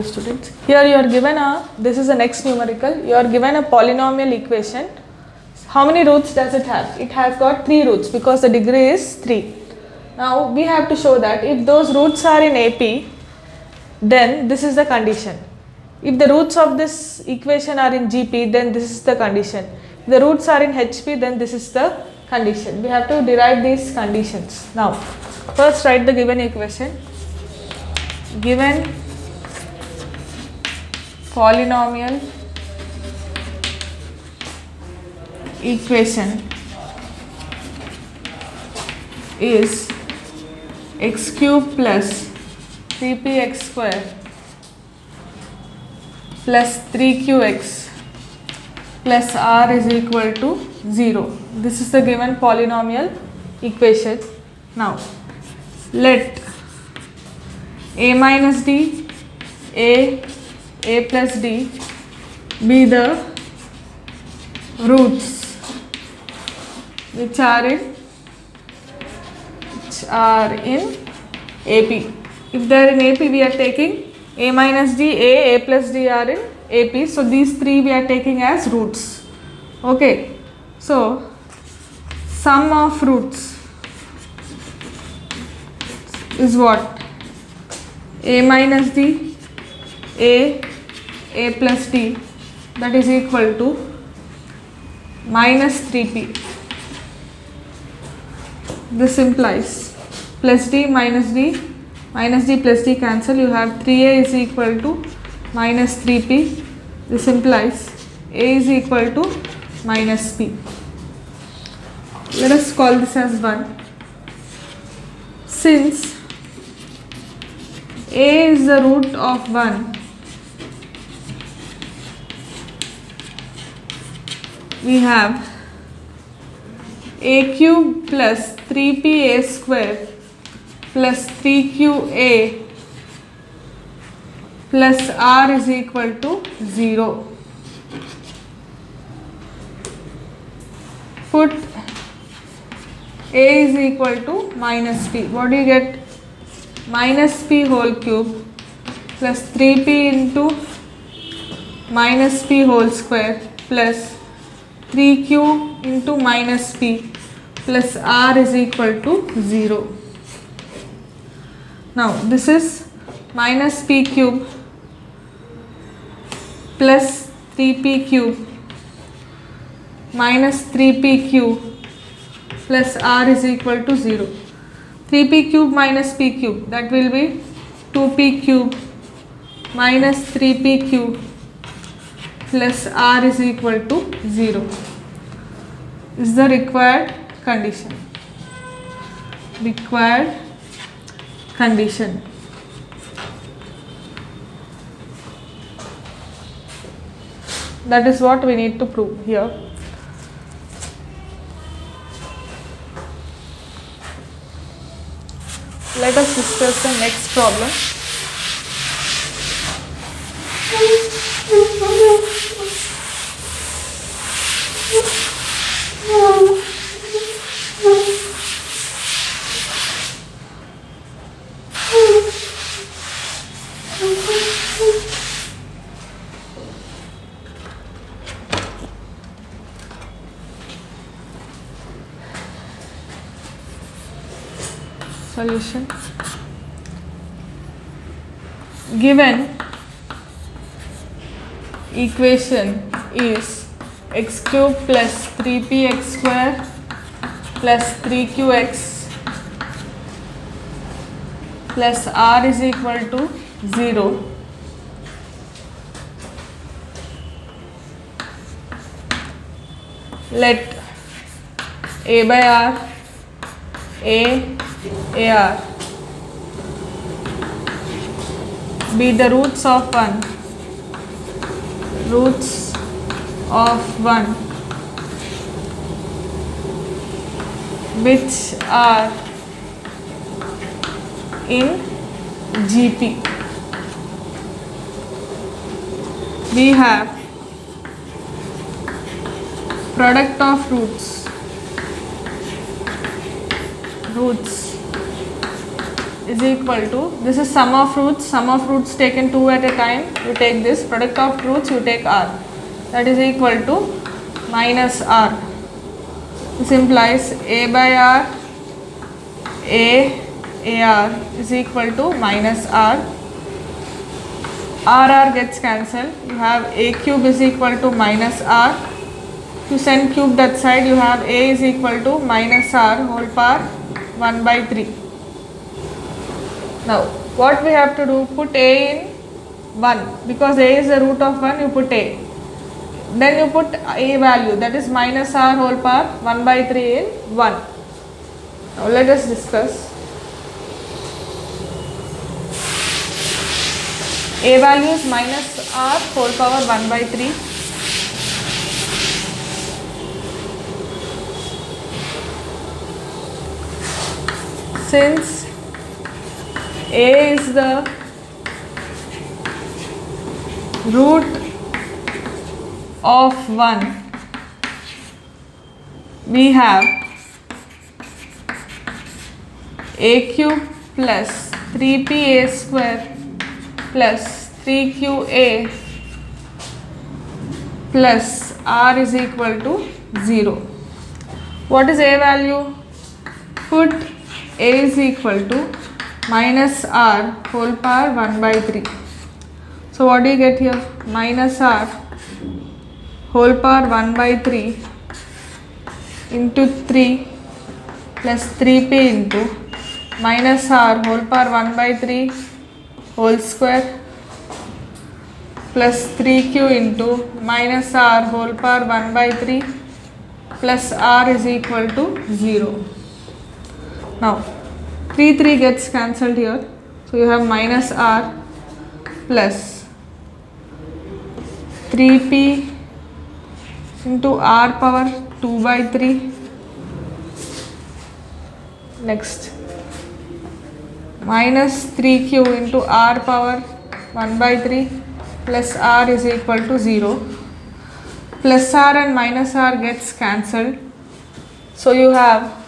the students. Here you are given this is the next numerical. You are given a polynomial equation. How many roots does it have? It has got 3 roots because the degree is 3. Now we have to show that if those roots are in AP, then this is the condition. If the roots of this equation are in GP, then this is the condition. If the roots are in HP, then this is the condition. We have to derive these conditions. Now, first write the given equation. Given polynomial equation is x cube plus 3px square plus 3qx plus r is equal to 0. This is the given polynomial equation. Now, let a minus d, a plus d be the roots which are in AP. If they are in AP, we are taking a minus d, a plus d are in AP. So these 3 we are taking as roots. Okay. So sum of roots is what? A minus d, a plus d, that is equal to minus 3p. This implies plus d plus d cancel. You have 3a is equal to minus 3p. This implies a is equal to minus p. Let us call this as 1. Since a is the root of 1, we have a cube plus 3pa square plus 3qa plus r is equal to 0. Put a is equal to minus p. What do you get? Minus p whole cube plus 3p into minus p whole square plus 3q into minus p plus r is equal to 0. Now this is minus p cube plus 3p cube minus 3p cube plus r is equal to 0. 3p cube minus p cube, that will be 2p cube minus 3p cube plus r is equal to 0 is the required condition. Required condition. That is what we need to prove here. Let us discuss the next problem. Solution. Given equation is x cube plus 3px square plus 3qx plus r is equal to 0. Let a by r, ar be the roots of 1, which are in GP. We have product of roots is equal to, this is sum of roots taken 2 at a time, you take this, product of roots you take r, that is equal to minus r. This implies a by r, ar is equal to minus r. R gets cancelled, you have a cube is equal to minus r. To send cube that side, you have a is equal to minus r whole power 1 by 3. Now what we have to do, put a in 1, because a is the root of 1, you put a. Then you put a value, that is minus r whole power 1 by 3 in 1. Now let us discuss. A value is minus r whole power 1 by 3. Since a is the root of 1, we have a cube plus 3pa square plus 3qa plus r is equal to 0. What is a value? Put a is equal to minus r whole power 1 by 3. So what do you get here? Minus r whole power 1 by 3 into 3 plus 3p into minus r whole power 1 by 3 whole square plus 3q into minus r whole power 1 by 3 plus r is equal to 0. Now 3 gets cancelled here, so you have minus r plus 3p into r power 2 by 3. Next minus 3q into r power 1 by 3 plus r is equal to 0. Plus r and minus r gets cancelled, so you have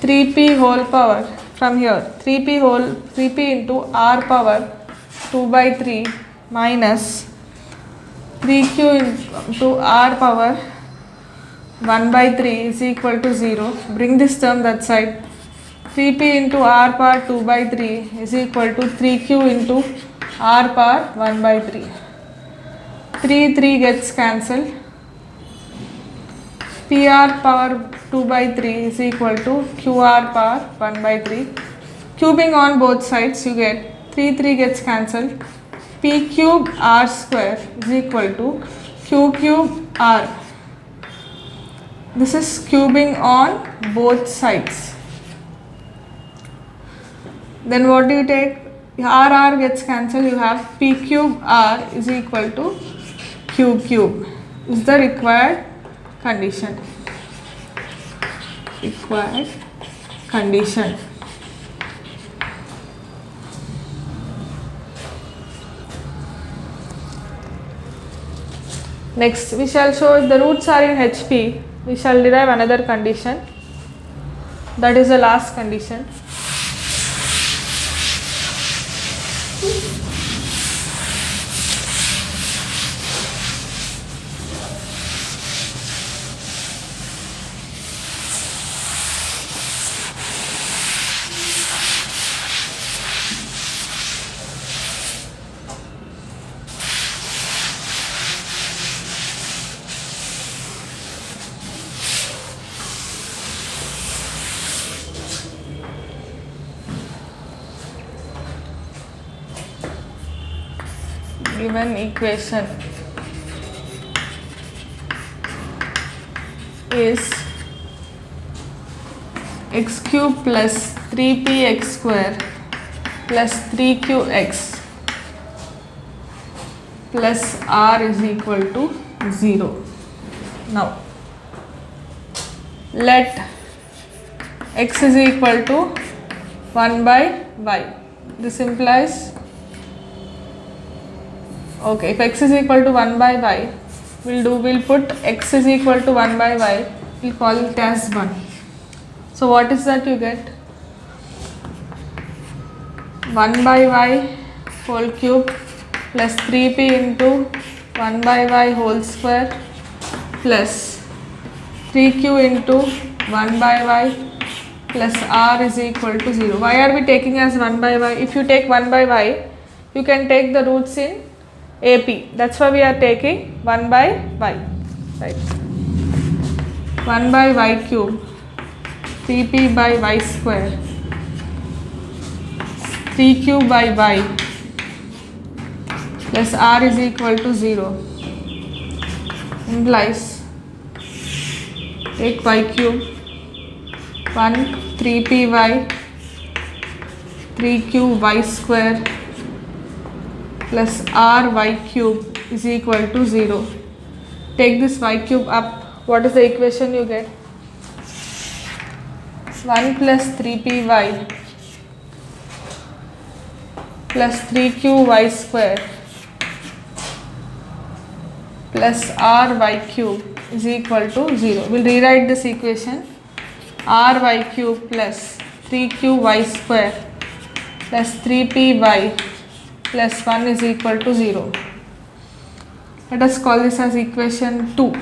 3p whole power from here, 3p into r power 2 by 3 minus 3q into r power 1 by 3 is equal to 0. Bring this term that side. 3p into r power 2 by 3 is equal to 3q into r power 1 by 3. 3 gets cancelled. Pr power 2 by 3 is equal to Qr power 1 by 3. Cubing on both sides, you get 3 gets cancelled. P cube r square is equal to Q cube r. This is cubing on both sides. Then what do you take? R gets cancelled, you have P cube r is equal to Q cube. Is the required condition. Required condition. Next, we shall show if the roots are in HP, we shall derive another condition. That is the last condition. Given equation is x cube plus 3px square plus 3qx plus r is equal to 0. Now let x is equal to 1 by y. This implies, okay, if x is equal to 1 by y, we'll put x is equal to 1 by y, we'll call it as 1. So what is that you get? 1 by y whole cube plus 3p into 1 by y whole square plus 3q into 1 by y plus r is equal to 0. Why are we taking as 1 by y? If you take 1 by y, you can take the roots in AP. That's why we are taking 1 by y. Right. 1 by y cube 3p by y square 3q by y plus r is equal to 0 implies take y cube 1 3p y 3q y square plus r y cube is equal to 0. Take this y cube up. What is the equation you get? 1 plus 3py plus 3qy square plus ry cube is equal to 0. We'll rewrite this equation. Ry cube plus 3qy square plus 3py plus 1 is equal to 0. Let us call this as equation 2.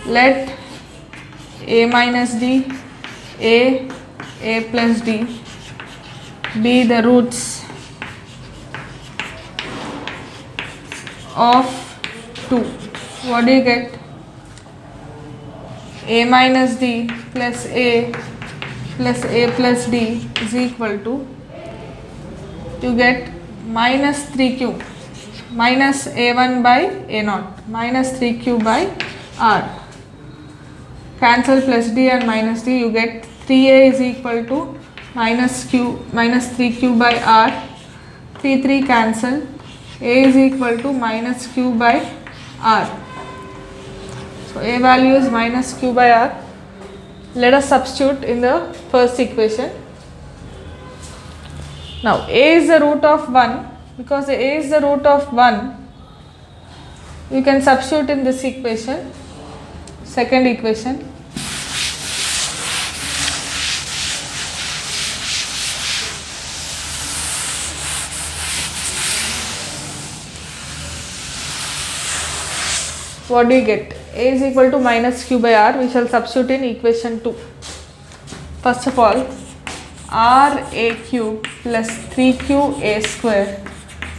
Let a minus d, a plus d be the roots of 2. What do you get? A minus d plus a plus d is equal to, you get minus 3q minus a1 by a0 minus 3q by r. Cancel plus d and minus d, you get 3a is equal to minus 3q by r. 3 cancel, a is equal to minus q by r. So a value is minus q by r. Let us substitute in the first equation. Now a is the root of 1. Because a is the root of 1, you can substitute in this equation, second equation. What do you get? A is equal to minus q by r. We shall substitute in equation 2. First of all, r a cube plus 3q a square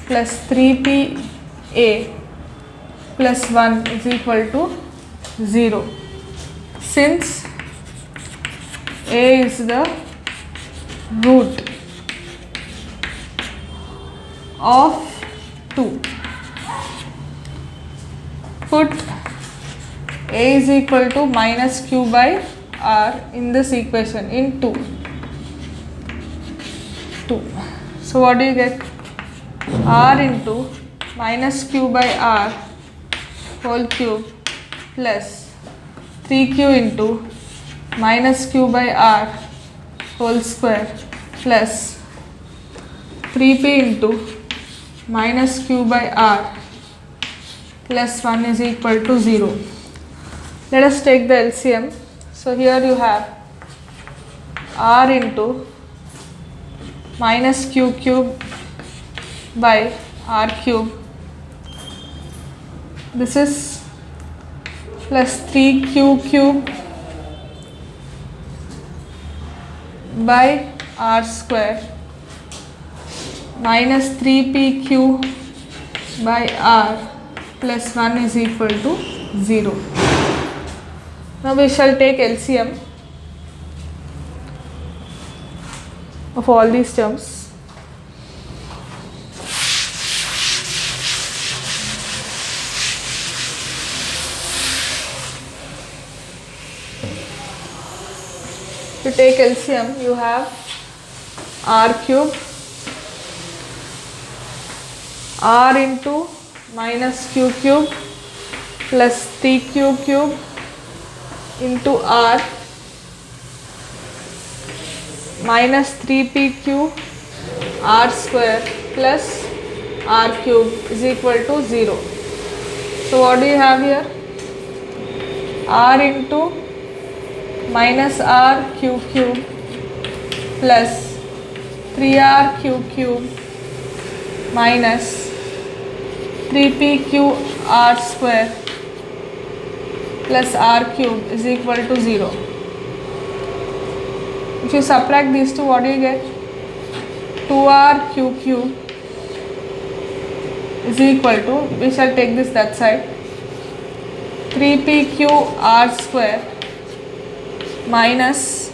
plus 3p a plus 1 is equal to 0. Since a is the root of 2, put a is equal to minus q by r in this equation in 2. So what do you get? R into minus q by r whole cube plus 3q into minus q by r whole square plus 3p into minus q by r plus 1 is equal to 0. Let us take the LCM. So here you have r into minus q cube by r cube. This is plus 3q cube by r square minus 3pq by r plus 1 is equal to 0. Now we shall take LCM of all these terms. To take LCM, you have r cube, r into minus q cube plus 3q cube into r minus 3pq r square plus r cube is equal to 0. So what do you have here? R into minus r q cube plus 3rq cube minus 3pqr square plus r cube is equal to 0. If you subtract these two, what do you get? 2rq cube is equal to, we shall take this that side, 3pqr square minus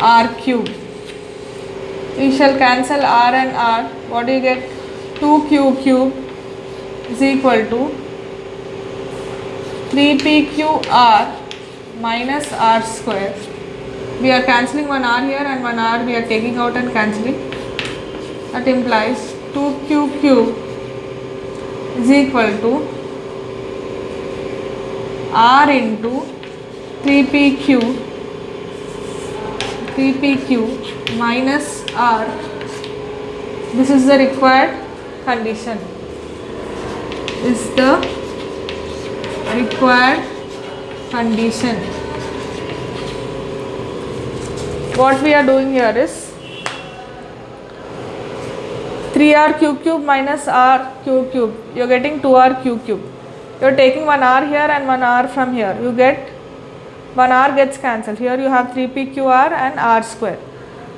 r cube. We shall cancel r and r. What do you get? 2q cube is equal to 3pqr minus r square. We are cancelling one r here and one r we are taking out and cancelling. That implies 2q cube is equal to r into 3pq minus r. This is the required condition. Is the required condition. What we are doing here is 3rq cube minus rq cube. You are getting 2rq cube. You are taking one r here and one r from here. You get one r gets cancelled. Here you have 3pqr and r square.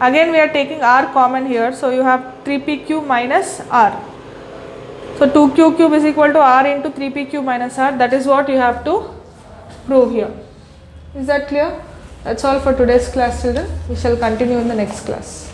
Again we are taking r common here. So you have 3pq minus r. So 2q cube is equal to r into 3pq minus r. That is what you have to prove here. Is that clear? That's all for today's class, children. We shall continue in the next class.